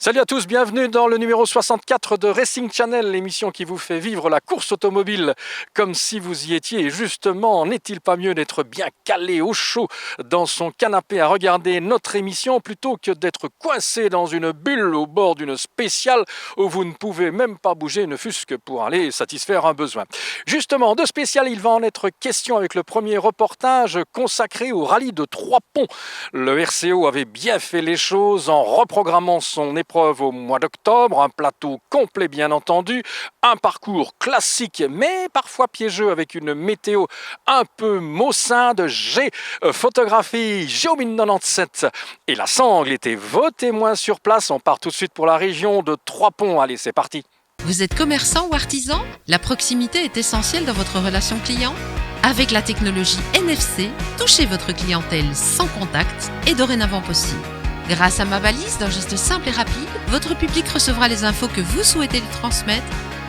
Salut à tous, bienvenue dans le numéro 64 de Racing Channel, l'émission qui vous fait vivre la course automobile comme si vous y étiez. Et justement, n'est-il pas mieux d'être bien calé au chaud dans son canapé à regarder notre émission plutôt que d'être coincé dans une bulle au bord d'une spéciale où vous ne pouvez même pas bouger, ne fût-ce que pour aller satisfaire un besoin. Justement, de spécial, il va en être question avec le premier reportage consacré au rallye de Trois-Ponts. Le RCO avait bien fait les choses en reprogrammant son épreuve au mois d'octobre, un plateau complet bien entendu, un parcours classique mais parfois piégeux avec une météo un peu maussade. J'ai photographié Géomine 97 et la sangle était vos témoins sur place. On part tout de suite pour la région de Trois-Ponts. Allez, c'est parti. Vous êtes commerçant ou artisan ? La proximité est essentielle dans votre relation client. Avec la technologie NFC, toucher votre clientèle sans contact est dorénavant possible. Grâce à ma balise d'un geste simple et rapide, votre public recevra les infos que vous souhaitez lui transmettre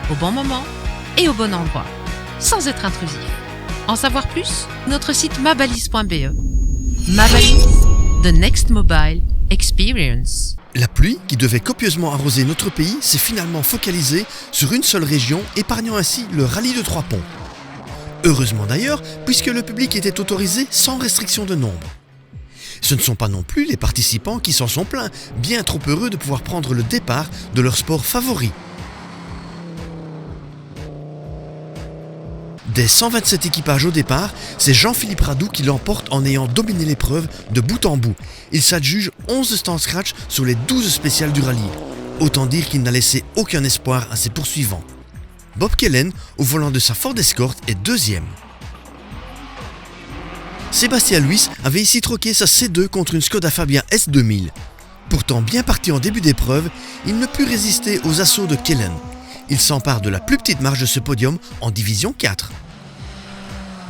au bon moment et au bon endroit, sans être intrusif. En savoir plus ? Notre site mabalise.be. Ma balise, the next mobile experience. La pluie, qui devait copieusement arroser notre pays, s'est finalement focalisée sur une seule région, épargnant ainsi le rallye de Trois-Ponts. Heureusement d'ailleurs, puisque le public était autorisé sans restriction de nombre. Ce ne sont pas non plus les participants qui s'en sont plaints, bien trop heureux de pouvoir prendre le départ de leur sport favori. Des 127 équipages au départ, c'est Jean-Philippe Radou qui l'emporte en ayant dominé l'épreuve de bout en bout. Il s'adjuge 11 stands scratch sur les 12 spéciales du rallye. Autant dire qu'il n'a laissé aucun espoir à ses poursuivants. Bob Kellen, au volant de sa Ford Escort, est deuxième. Sébastien Luis avait ici troqué sa C2 contre une Skoda Fabia S2000. Pourtant bien parti en début d'épreuve, il ne put résister aux assauts de Kellen. Il s'empare de la plus petite marge de ce podium en division 4.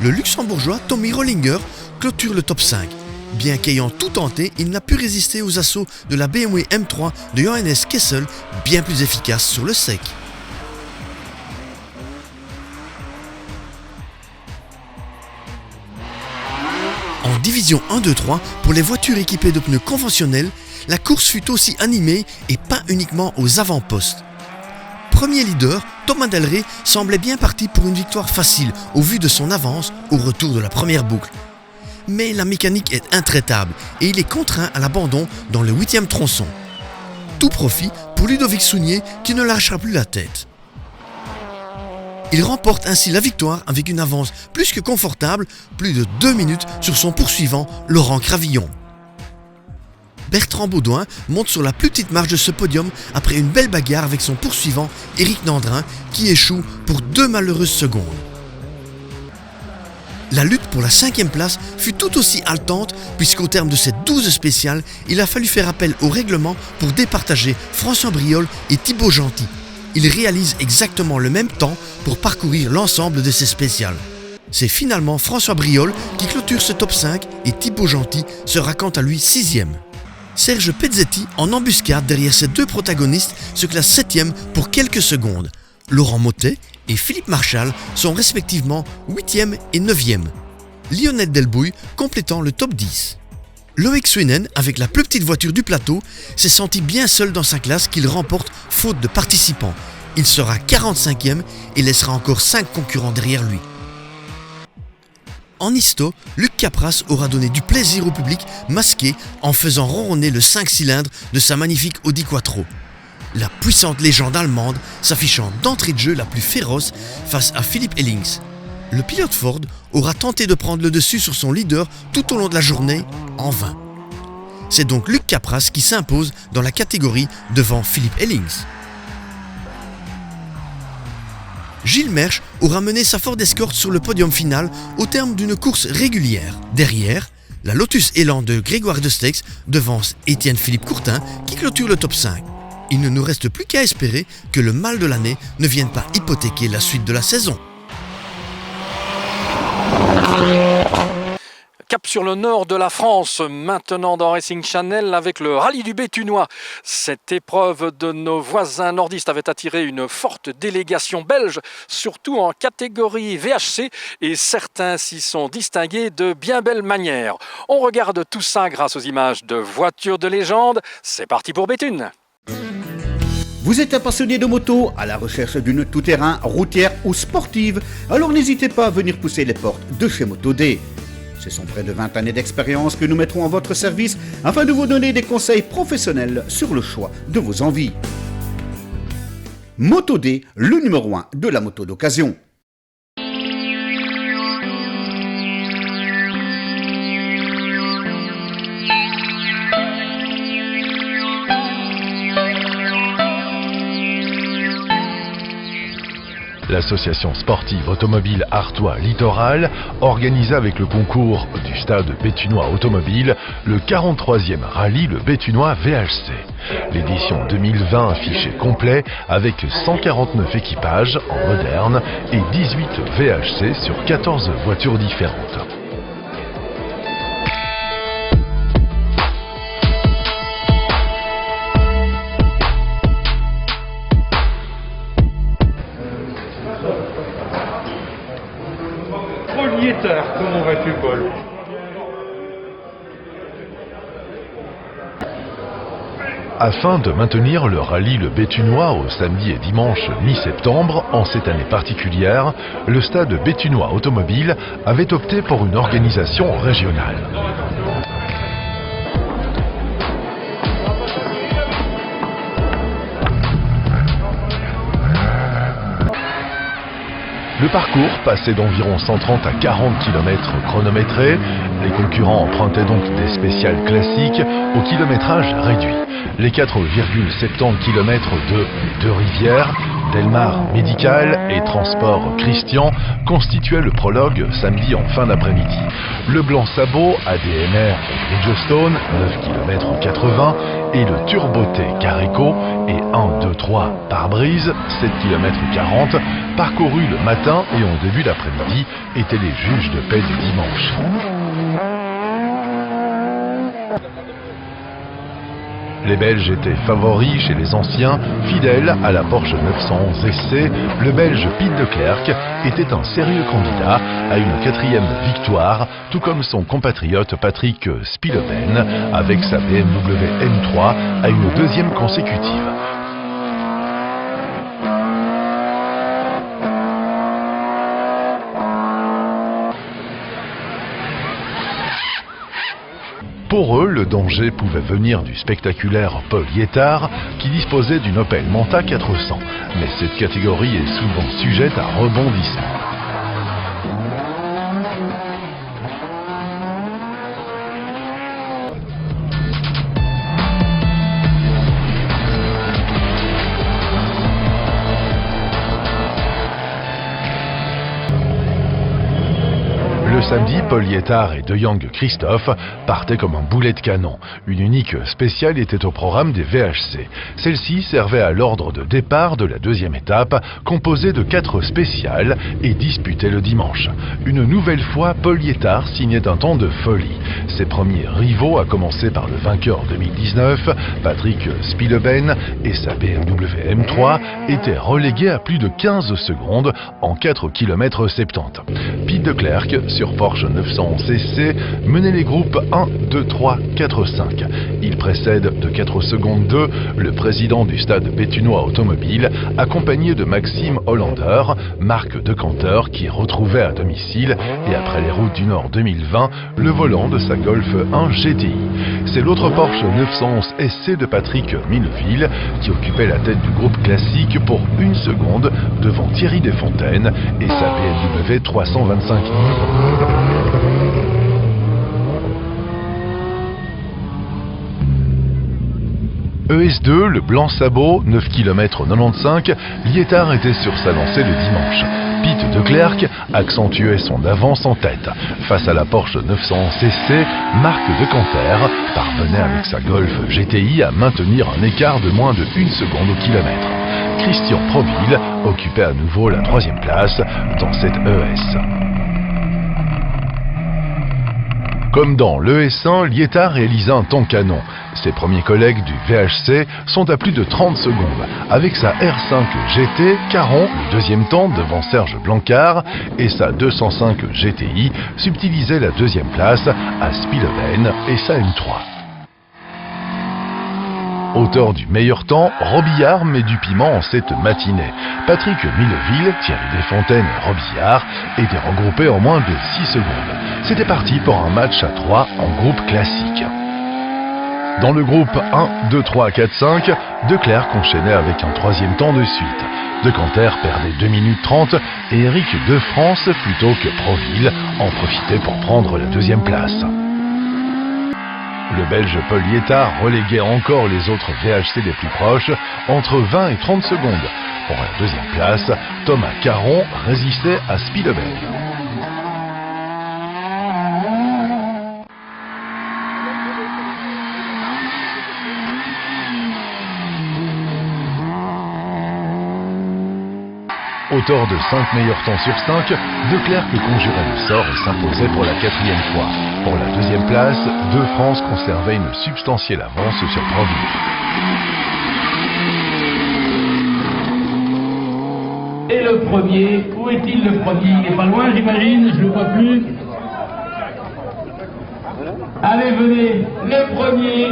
Le luxembourgeois Tommy Rollinger clôture le top 5. Bien qu'ayant tout tenté, il n'a pu résister aux assauts de la BMW M3 de Johannes Kessel, bien plus efficace sur le sec. En division 1-2-3, pour les voitures équipées de pneus conventionnels, la course fut aussi animée et pas uniquement aux avant-postes. Premier leader, Thomas Delray semblait bien parti pour une victoire facile au vu de son avance au retour de la première boucle. Mais la mécanique est intraitable et il est contraint à l'abandon dans le 8e tronçon. Tout profit pour Ludovic Sounier qui ne lâchera plus la tête. Il remporte ainsi la victoire avec une avance plus que confortable, plus de 2 minutes sur son poursuivant Laurent Cravillon. Bertrand Baudouin monte sur la plus petite marge de ce podium après une belle bagarre avec son poursuivant Éric Nandrin qui échoue pour 2 malheureuses secondes. La lutte pour la 5e place fut tout aussi haletante puisqu'au terme de cette 12 spéciale, il a fallu faire appel au règlement pour départager François Briol et Thibaut Gentil. Ils réalisent exactement le même temps pour parcourir l'ensemble de ces spéciales. C'est finalement François Briol qui clôture ce top 5 et Thibaut Gentil sera quant à lui 6e. Serge Pezzetti, en embuscade derrière ces deux protagonistes, se classe 7e pour quelques secondes. Laurent Mottet et Philippe Marchal sont respectivement 8e et 9e. Lionel Delbouille complétant le top 10. Loïc Swinen, avec la plus petite voiture du plateau, s'est senti bien seul dans sa classe qu'il remporte faute de participants. Il sera 45e et laissera encore 5 concurrents derrière lui. En histo, Luc Capras aura donné du plaisir au public masqué en faisant ronronner le 5 cylindres de sa magnifique Audi Quattro. La puissante légende allemande s'affichant d'entrée de jeu la plus féroce face à Philippe Ellings. Le pilote Ford aura tenté de prendre le dessus sur son leader tout au long de la journée, en vain. C'est donc Luc Capras qui s'impose dans la catégorie devant Philippe Ellings. Gilles Mersch aura mené sa Ford Escort sur le podium final au terme d'une course régulière. Derrière, la Lotus Elan de Grégoire Destex devance Étienne-Philippe Courtin qui clôture le top 5. Il ne nous reste plus qu'à espérer que le mal de l'année ne vienne pas hypothéquer la suite de la saison. Cap sur le nord de la France, maintenant dans Racing Channel avec le rallye du Béthunois. Cette épreuve de nos voisins nordistes avait attiré une forte délégation belge, surtout en catégorie VHC, et certains s'y sont distingués de bien belle manière. On regarde tout ça grâce aux images de voitures de légende. C'est parti pour Béthune. Vous êtes un passionné de moto, à la recherche d'une tout-terrain, routière ou sportive? Alors n'hésitez pas à venir pousser les portes de chez Moto-D. Ce sont près de 20 années d'expérience que nous mettrons à votre service afin de vous donner des conseils professionnels sur le choix de vos envies. Moto-D, le numéro 1 de la moto d'occasion. L'association sportive automobile Artois Littoral organisa avec le concours du stade béthunois automobile le 43e rallye le béthunois VHC. L'édition 2020 affichée complet avec 149 équipages en moderne et 18 VHC sur 14 voitures différentes. Comment vas-tu, Paul? Afin de maintenir le rallye le béthunois au samedi et dimanche mi-septembre, en cette année particulière, le stade béthunois automobile avait opté pour une organisation régionale. Le parcours passait d'environ 130 à 40 km chronométrés. Les concurrents empruntaient donc des spéciales classiques au kilométrage réduit. Les 4,70 km de Deux-Rivières, Delmar Médical et Transport Christian constituaient le prologue samedi en fin d'après-midi. Le Blanc Sabot, ADMR et Bridgestone, 9 km 80, et le Turboté Careco et 1, 2, 3 pare-brise, 7 km 40, parcourus le matin et en début d'après-midi, étaient les juges de paix du dimanche. Les Belges étaient favoris chez les anciens, fidèles à la Porsche 911 SC. Le Belge Piet de Klerk était un sérieux candidat à une 4e victoire, tout comme son compatriote Patrick Spilleben avec sa BMW M3 à une 2e consécutive. Pour eux, le danger pouvait venir du spectaculaire Paul Liétard, qui disposait d'une Opel Manta 400. Mais cette catégorie est souvent sujette à rebondissement. Le samedi, Paul Liétard et De Jong Christophe partaient comme un boulet de canon. Une unique spéciale était au programme des VHC. Celle-ci servait à l'ordre de départ de la 2e étape, composée de 4 spéciales et disputée le dimanche. Une nouvelle fois, Paul Liétard signait un temps de folie. Ses premiers rivaux, à commencer par le vainqueur 2019, Patrick Spilleben et sa BMW M3, étaient relégués à plus de 15 secondes en 4 km 70. Piet de Klerk, sur Porsche 911 SC, menait les groupes 1, 2, 3, 4, 5. Il précède de 4 secondes 2 le président du stade béthunois automobile, accompagné de Maxime Hollander, marque de canteur qui retrouvait à domicile, et après les routes du Nord 2020, le volant de sa Golf 1 GTI. C'est l'autre Porsche 911 SC de Patrick Milleville qui occupait la tête du groupe classique pour 1 seconde devant Thierry Desfontaines et sa BMW 325. ES2, le Blanc Sabot, 9 km 95, Liétard était sur sa lancée le dimanche. Piet de Klerk accentuait son avance en tête. Face à la Porsche 911 SC, Marc de Canter parvenait avec sa Golf GTI à maintenir un écart de moins de 1 seconde au kilomètre. Christian Proville occupait à nouveau la 3e place dans cette ES. Comme dans l'ES1, Liétard réalisa un temps canon. Ses premiers collègues du VHC sont à plus de 30 secondes. Avec sa R5 GT, Caron, le 2e temps devant Serge Blancard, et sa 205 GTI, subtilisait la 2e place à Spilleben et sa M3. Auteur du meilleur temps, Robillard met du piment en cette matinée. Patrick Milleville, Thierry Desfontaines et Robillard étaient regroupés en moins de 6 secondes. C'était parti pour un match à 3 en groupe classique. Dans le groupe 1, 2, 3, 4, 5, De Clercq enchaînait avec un troisième temps de suite. De Canter perdait 2 minutes 30 et Eric De France, plutôt que Proville, en profitait pour prendre la deuxième place. Le Belge Paul Liétard reléguait encore les autres VHC les plus proches, entre 20 et 30 secondes. Pour la deuxième place, Thomas Caron résistait à Spielebel. Auteur de 5 meilleurs temps sur 5, De Clercq conjurait le sort et s'imposait pour la 4e fois. Pour la deuxième place, De France conservait une substantielle avance sur Proville. Et le premier, où est-il le premier? Il n'est pas loin, j'imagine, je ne le vois plus. Allez, venez, le premier,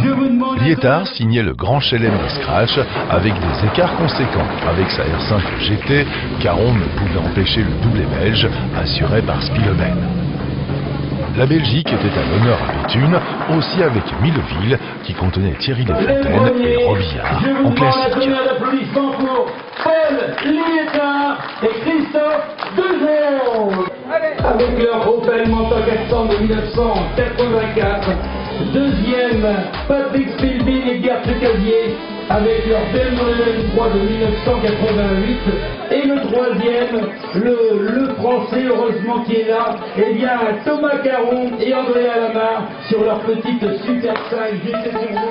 je vous demande... Liétard signait le grand chelem de Scratch avec des écarts conséquents. Avec sa R5 GT, Caron ne pouvait empêcher le doublé belge, assuré par Spielebel. La Belgique était à l'honneur à Béthune, aussi avec Milleville, qui contenait Thierry Desfontaines et Robillard en classique. D'applaudissements pour Paul Liétard et Christophe Dejean. Avec leur Opel Manta 400 de 1984. Deuxième, Patrick Philbin et Gert Casier avec leur BMW 3 de 1988. Et le troisième, le français, heureusement qui est là, eh bien Thomas Caron et André Alamar sur leur petite Super 5 GT Turbo.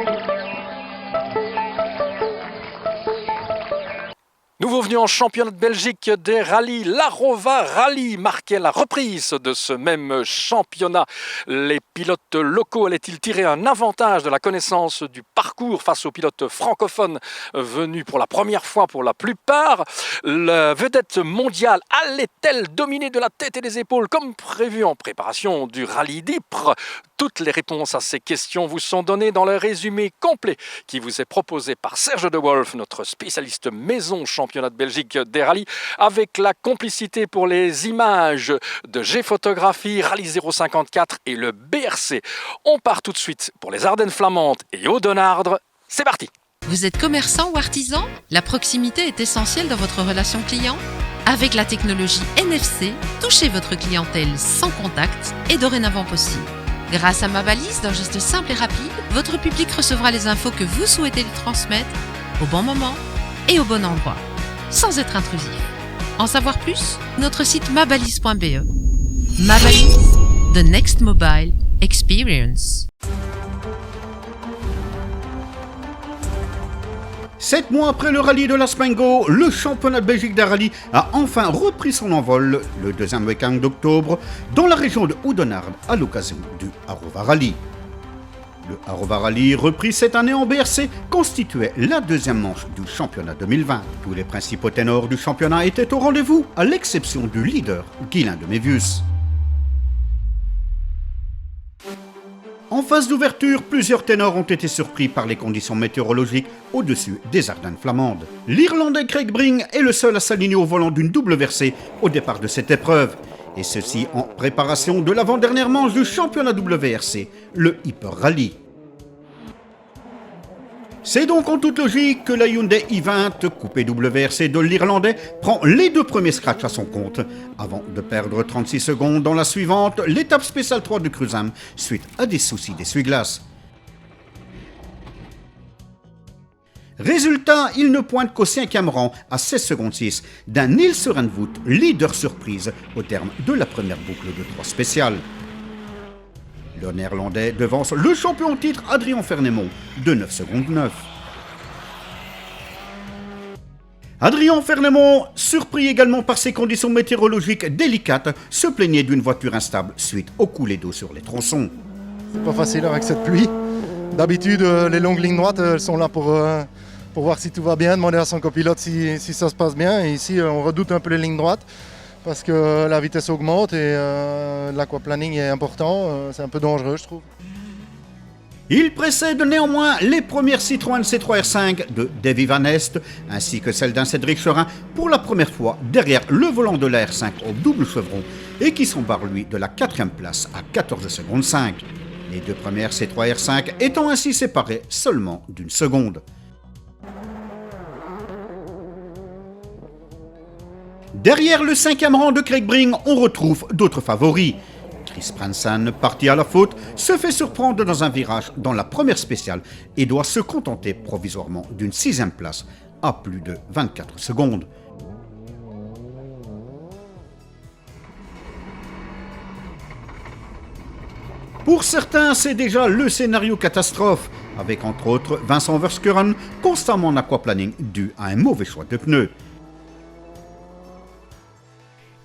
Nouveau venu en championnat de Belgique des rallyes, l'Arova Rally marquait la reprise de ce même championnat. Les pilotes locaux allaient-ils tirer un avantage de la connaissance du parcours face aux pilotes francophones venus pour la première fois pour la plupart? La vedette mondiale allait-elle dominer de la tête et des épaules comme prévu en préparation du rallye d'Ypres? Toutes les réponses à ces questions vous sont données dans le résumé complet qui vous est proposé par Serge De Wolf, notre spécialiste maison championnat de Belgique des rallyes, avec la complicité pour les images de G-Photographie, Rallye 054 et le BRC. On part tout de suite pour les Ardennes flamandes et Audenarde. C'est parti! Vous êtes commerçant ou artisan? La proximité est essentielle dans votre relation client. Avec la technologie NFC, touchez votre clientèle sans contact et dorénavant possible. Grâce à ma balise d'un geste simple et rapide, votre public recevra les infos que vous souhaitez lui transmettre au bon moment et au bon endroit, sans être intrusif. En savoir plus? Notre site mabalise.be. Ma balise, the next mobile experience. 7 mois après le rallye de l'Aspingo, le championnat de Belgique des rallyes a enfin repris son envol le deuxième week-end d'octobre dans la région de Oudenarde à l'occasion du Arova Rally. Le Arova Rally, repris cette année en BRC, constituait la deuxième manche du championnat 2020. Tous les principaux ténors du championnat étaient au rendez-vous, à l'exception du leader, Guylain de Mévius. En phase d'ouverture, plusieurs ténors ont été surpris par les conditions météorologiques au-dessus des Ardennes flamandes. L'Irlandais Craig Bring est le seul à s'aligner au volant d'une double versée au départ de cette épreuve. Et ceci en préparation de l'avant-dernière manche du championnat WRC, le Hyper Rally. C'est donc en toute logique que la Hyundai i20 coupé WRC de l'Irlandais prend les deux premiers scratchs à son compte, avant de perdre 36 secondes dans la suivante, l'étape spéciale 3 du Cruzam, suite à des soucis d'essuie-glace. Résultat, il ne pointe qu'au 5e rang, à 16 secondes 6, d'un Niels Sørenvoet, leader surprise, au terme de la première boucle de 3 spéciales. Le Néerlandais devance le champion titre Adrien Fernemont de 9 secondes 9. Adrien Fernemont, surpris également par ces conditions météorologiques délicates, se plaignait d'une voiture instable suite aux coulées d'eau sur les tronçons. C'est pas facile avec cette pluie. D'habitude, les longues lignes droites, elles sont là pour voir si tout va bien, demander à son copilote si ça se passe bien. Et ici, on redoute un peu les lignes droites parce que la vitesse augmente et l'aquaplaning est important. C'est un peu dangereux, je trouve. Il précède néanmoins les premières Citroën C3 R5 de Davy Van Est, ainsi que celles d'un Cédric Cherin pour la première fois derrière le volant de la R5 au double chevron et qui s'embarre lui de la 4e place à 14 secondes 5. Les deux premières C3 R5 étant ainsi séparées seulement d'1 seconde. Derrière le 5e rang de Craig Breen, on retrouve d'autres favoris. Chris Branson, parti à la faute, se fait surprendre dans un virage dans la première spéciale et doit se contenter provisoirement d'une 6e place à plus de 24 secondes. Pour certains, c'est déjà le scénario catastrophe, avec entre autres Vincent Verskeuren constamment en aquaplaning dû à un mauvais choix de pneus.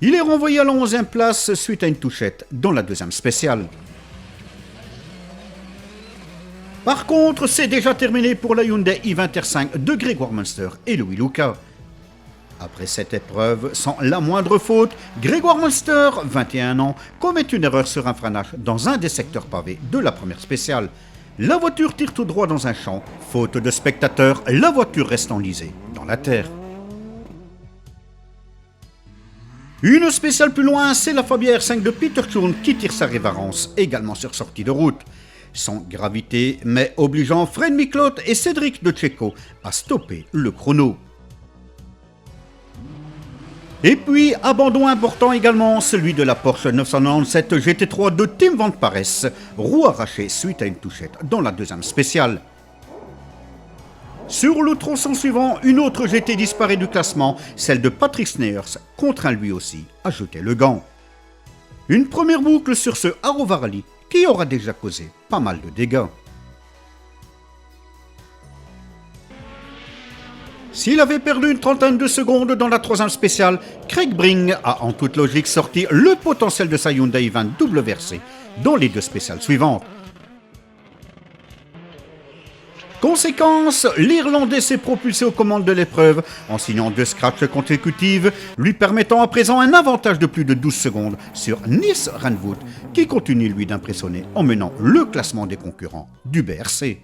Il est renvoyé à la 11e place suite à une touchette dans la 2e spéciale. Par contre, c'est déjà terminé pour la Hyundai i20 R5 de Grégoire Munster et Louis Luca. Après cette épreuve, sans la moindre faute, Grégoire Munster, 21 ans, commet une erreur sur un freinage dans un des secteurs pavés de la première spéciale. La voiture tire tout droit dans un champ. Faute de spectateurs, la voiture reste enlisée dans la terre. Une spéciale plus loin, c'est la Fabia R5 de Peter Chun qui tire sa révérence, également sur sortie de route. Sans gravité, mais obligeant Fred Micklot et Cédric de Checo à stopper le chrono. Et puis, abandon important également, celui de la Porsche 997 GT3 de Tim Van Pares, roue arrachée suite à une touchette dans la 2e spéciale. Sur le tronçon suivant, une autre GT disparaît du classement, celle de Patrick Sneyers, contraint lui aussi à jeter le gant. Une première boucle sur ce Arrowa Rally qui aura déjà causé pas mal de dégâts. S'il avait perdu une trentaine de secondes dans la 3e spéciale, Craig Breen a en toute logique sorti le potentiel de sa Hyundai i20 WRC dans les 2 spéciales suivantes. Conséquence, l'Irlandais s'est propulsé aux commandes de l'épreuve en signant 2 scratchs consécutives, lui permettant à présent un avantage de plus de 12 secondes sur Nils Randvoort, qui continue lui d'impressionner en menant le classement des concurrents du BRC.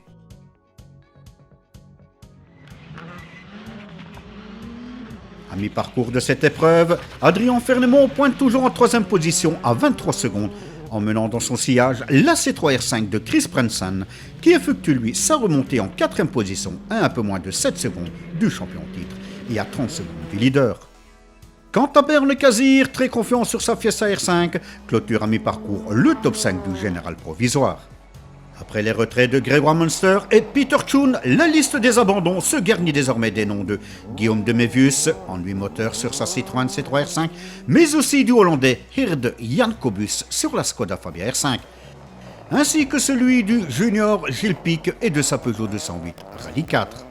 À mi-parcours de cette épreuve, Adrien Fernemont pointe toujours en 3e position à 23 secondes, en menant dans son sillage la C3 R5 de Chris Branson, qui effectue lui sa remontée en 4e position à un peu moins de 7 secondes du champion en titre et à 30 secondes du leader. Quant à Bernd Kazir, très confiant sur sa Fiesta R5, clôture à mi-parcours le top 5 du général provisoire. Après les retraits de Grégoire Munster et Peter Chun, la liste des abandons se garnit désormais des noms de Guillaume de Mévius, ennui moteur sur sa Citroën C3 R5, mais aussi du Hollandais Hird Jan Kobus sur la Skoda Fabia R5, ainsi que celui du Junior Gilles Pic et de sa Peugeot 208 Rallye 4.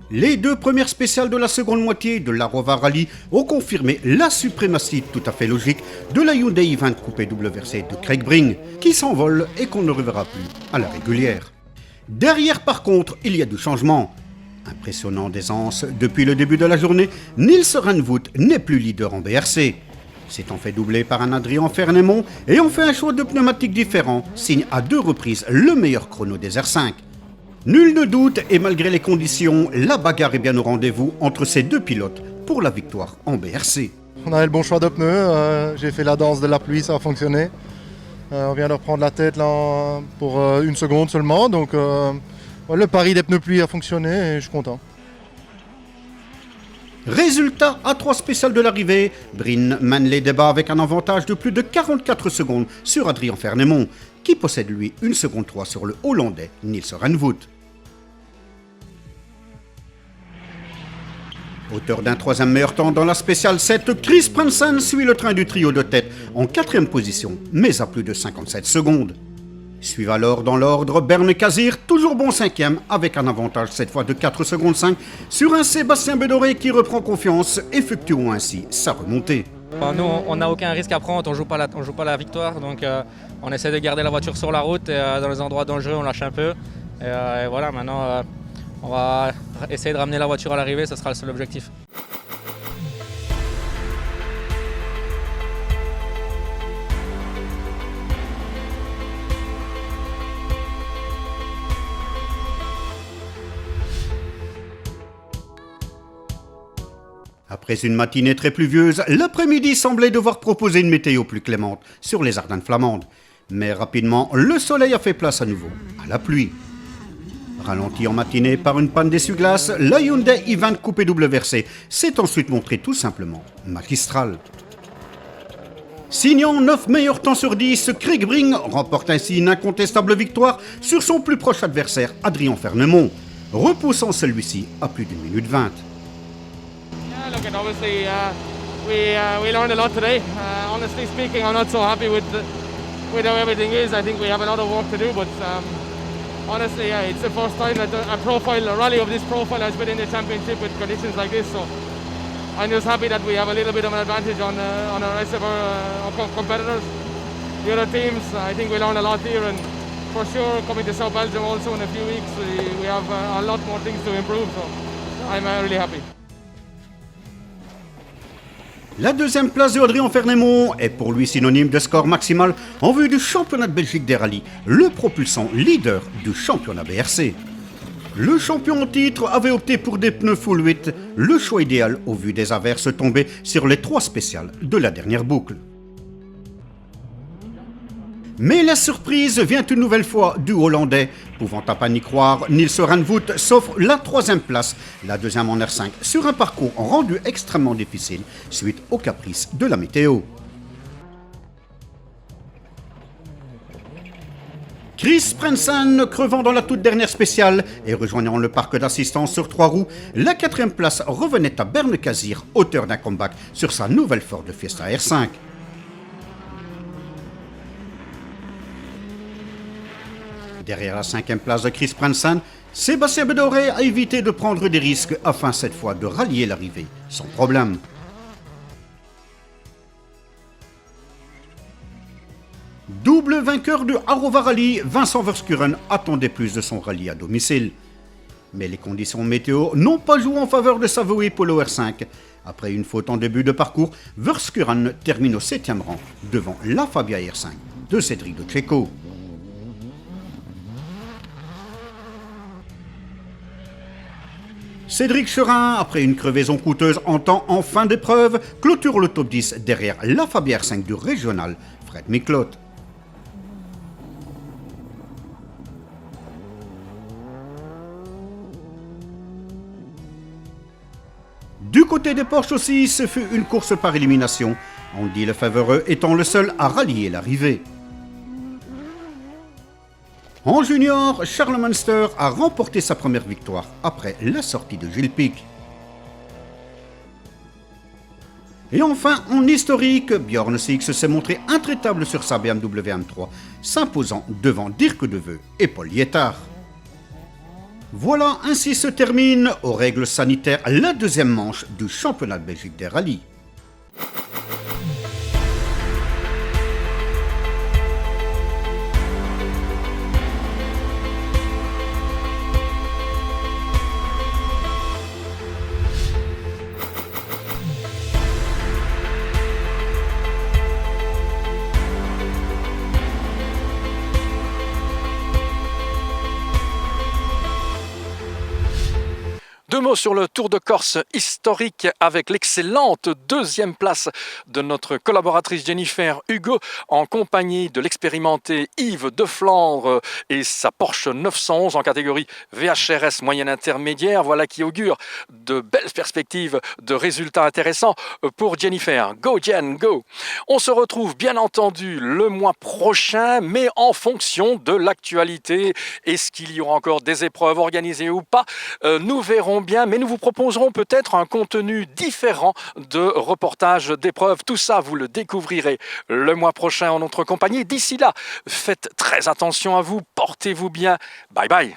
Les 2 premières spéciales de la seconde moitié de l'Arrowa Rally ont confirmé la suprématie tout à fait logique de la Hyundai i20 Coupé WRC de Craig Breen, qui s'envole et qu'on ne reverra plus à la régulière. Derrière par contre, il y a du changement. Impressionnant d'aisance, depuis le début de la journée, Nils Randvoort n'est plus leader en BRC. S'étant fait doubler par un Adrien Fernemont et ont fait un choix de pneumatiques différent, signe à 2 reprises le meilleur chrono des R5. Nul ne doute, et malgré les conditions, la bagarre est bien au rendez-vous entre ces 2 pilotes pour la victoire en BRC. On avait le bon choix de pneus, j'ai fait la danse de la pluie, ça a fonctionné. On vient de reprendre la tête là, pour 1 seconde seulement, donc le pari des pneus pluie a fonctionné et je suis content. Résultat, à 3 spéciales de l'arrivée, Breen mène les débats avec un avantage de plus de 44 secondes sur Adrien Fernemont, qui possède lui 1 seconde 3 sur le Hollandais Nils Randvoort. Auteur d'un 3e meilleur temps dans la spéciale 7, Chris Branson suit le train du trio de tête en 4e position, mais à plus de 57 secondes. Suivent alors dans l'ordre Bernd Kazir, toujours bon 5e, avec un avantage cette fois de 4 secondes 5 sur un Sébastien Bedoré qui reprend confiance, effectuant ainsi sa remontée. Nous, on n'a aucun risque à prendre, on joue pas la victoire, donc on essaie de garder la voiture sur la route et dans les endroits dangereux on lâche un peu. Et voilà, maintenant on va essayer de ramener la voiture à l'arrivée, ce sera le seul objectif. Après une matinée très pluvieuse, l'après-midi semblait devoir proposer une météo plus clémente sur les Ardennes flamandes. Mais rapidement, le soleil a fait place à nouveau à la pluie. Ralenti en matinée par une panne d'essuie-glace, la Hyundai i20 coupé WRC s'est ensuite montré tout simplement magistral. Signant 9 meilleurs temps sur 10, Craig Bring remporte ainsi une incontestable victoire sur son plus proche adversaire, Adrien Fernemont, repoussant celui-ci à plus d'1 minute 20. Yeah, look, and obviously we learned a lot today. Honestly speaking, I'm not so happy with how everything is. I think we have a lot of work to do, but honestly, it's the first time that a rally of this profile has been in the championship with conditions like this. So I'm just happy that we have a little bit of an advantage on the rest of our competitors. The other teams, I think we learned a lot here, and for sure coming to South Belgium also in a few weeks, we have a lot more things to improve. So I'm really happy. La deuxième place de Adrien Fernemont est pour lui synonyme de score maximal en vue du championnat de Belgique des rallyes, le propulsant leader du championnat BRC. Le champion en titre avait opté pour des pneus full 8, le choix idéal au vu des averses tombées sur les 3 spéciales de la dernière boucle. Mais la surprise vient une nouvelle fois du Hollandais. Pouvant à peine y croire, Niels Ranvoet s'offre la 3e place, la 2e en R5, sur un parcours rendu extrêmement difficile suite aux caprices de la météo. Chris Prensen crevant dans la toute dernière spéciale et rejoignant le parc d'assistance sur 3 roues, la 4e place revenait à Berne Kazir, auteur d'un comeback sur sa nouvelle Ford Fiesta R5. Derrière la 5e place de Chris Prensen, Sébastien Bedoré a évité de prendre des risques afin cette fois de rallier l'arrivée sans problème. Double vainqueur du Arova Rally, Vincent Verskuren attendait plus de son rallye à domicile. Mais les conditions météo n'ont pas joué en faveur de Savoie Polo R5. Après une faute en début de parcours, Verskuren termine au 7e rang devant la Fabia R5 de Cédric de Checo. Cédric Cherin, après une crevaison coûteuse en temps en fin d'épreuve, clôture le top 10 derrière la Fabia R5 du régional, Fred Miklot. Du côté des Porsche aussi, ce fut une course par élimination, Andy Lefevreux étant le seul à rallier l'arrivée. En junior, Charles Munster a remporté sa première victoire après la sortie de Gilles Pic. Et enfin, en historique, Bjorn Six s'est montré intraitable sur sa BMW M3, s'imposant devant Dirk Deveux et Paul Lietard. Voilà, ainsi se termine, aux règles sanitaires, la 2e manche du championnat de Belgique des rallyes. Deux mots sur le Tour de Corse historique avec l'excellente 2e place de notre collaboratrice Jennifer Hugo en compagnie de l'expérimenté Yves de Flandre et sa Porsche 911 en catégorie VHRS moyenne intermédiaire. Voilà qui augure de belles perspectives de résultats intéressants pour Jennifer. Go Jen, go! On se retrouve bien entendu le mois prochain, mais en fonction de l'actualité. Est-ce qu'il y aura encore des épreuves organisées ou pas? Nous verrons bien, mais nous vous proposerons peut-être un contenu différent de reportage d'épreuves. Tout ça, vous le découvrirez le mois prochain en notre compagnie. D'ici là, faites très attention à vous, portez-vous bien. Bye bye.